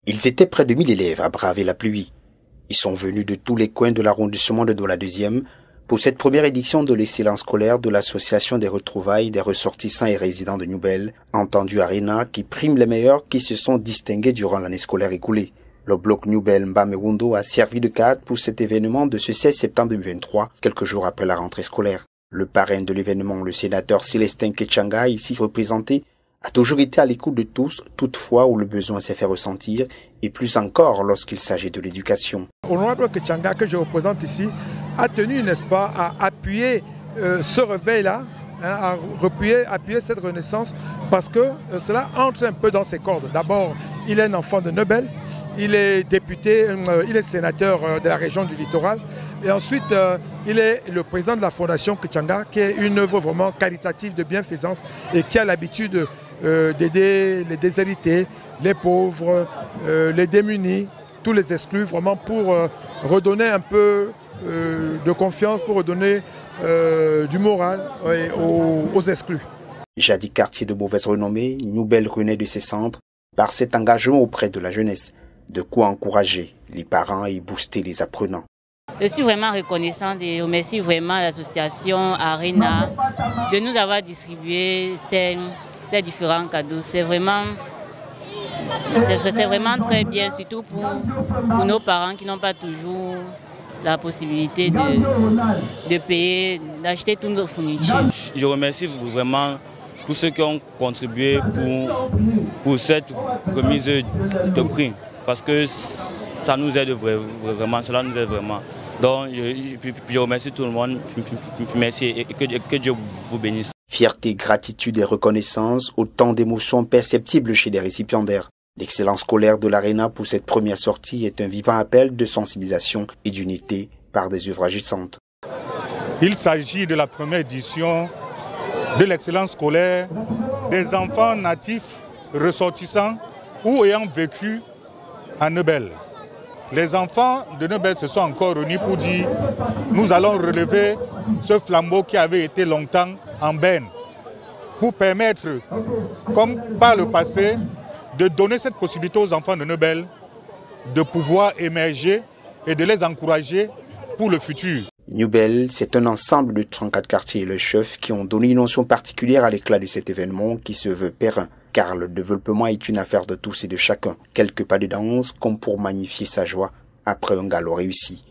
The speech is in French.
Ils étaient près de 1000 élèves à braver la pluie. Ils sont venus de tous les coins de l'arrondissement de Douala 2e pour cette première édition de l'excellence scolaire de l'association des retrouvailles des ressortissants et résidents de Newbel, entendu Arena, qui prime les meilleurs qui se sont distingués durant l'année scolaire écoulée. Le bloc Newbel Mbamewundo a servi de cadre pour cet événement de ce 16 septembre 2023, quelques jours après la rentrée scolaire. Le parrain de l'événement, le sénateur Célestin Ketchanga, ici représenté, a toujours été à l'écoute de tous, toutefois où le besoin s'est fait ressentir, et plus encore lorsqu'il s'agit de l'éducation. Honorable Ketchanga, que je représente ici, a tenu, n'est-ce pas, à appuyer ce réveil-là, à appuyer cette renaissance, parce que cela entre un peu dans ses cordes. D'abord, il est un enfant de Newbel, il est député, il est sénateur de la région du littoral, et ensuite, il est le président de la Fondation Ketchanga, qui est une œuvre vraiment caritative de bienfaisance et qui a l'habitude d'aider les déshérités, les pauvres, les démunis, tous les exclus, vraiment pour redonner un peu de confiance, pour redonner du moral aux exclus. Jadis quartier de mauvaise renommée, Newbel renaît de ses cendres par cet engagement auprès de la jeunesse, de quoi encourager les parents et booster les apprenants. Je suis vraiment reconnaissante et remercie vraiment l'association Arena de nous avoir distribué ces différents cadeaux. C'est vraiment très bien, surtout pour nos parents qui n'ont pas toujours la possibilité de payer, d'acheter toutes nos fournitures. Je remercie vraiment tous ceux qui ont contribué pour cette remise de prix, parce que ça nous aide vraiment, cela nous aide vraiment. Donc je remercie tout le monde, merci et que Dieu vous bénisse. Fierté, gratitude et reconnaissance, autant d'émotions perceptibles chez les récipiendaires. L'excellence scolaire de l'Arena pour cette première sortie est un vivant appel de sensibilisation et d'unité par des œuvres agissantes. Il s'agit de la première édition de l'excellence scolaire des enfants natifs ressortissants ou ayant vécu à Newbel. Les enfants de Newbel se sont encore réunis pour dire « Nous allons relever ce flambeau qui avait été longtemps en berne pour permettre, comme par le passé, de donner cette possibilité aux enfants de Newbel de pouvoir émerger et de les encourager pour le futur. » Newbel, c'est un ensemble de 34 quartiers et le chef qui ont donné une notion particulière à l'éclat de cet événement qui se veut périn, car le développement est une affaire de tous et de chacun. Quelques pas de danse comme pour magnifier sa joie après un galop réussi.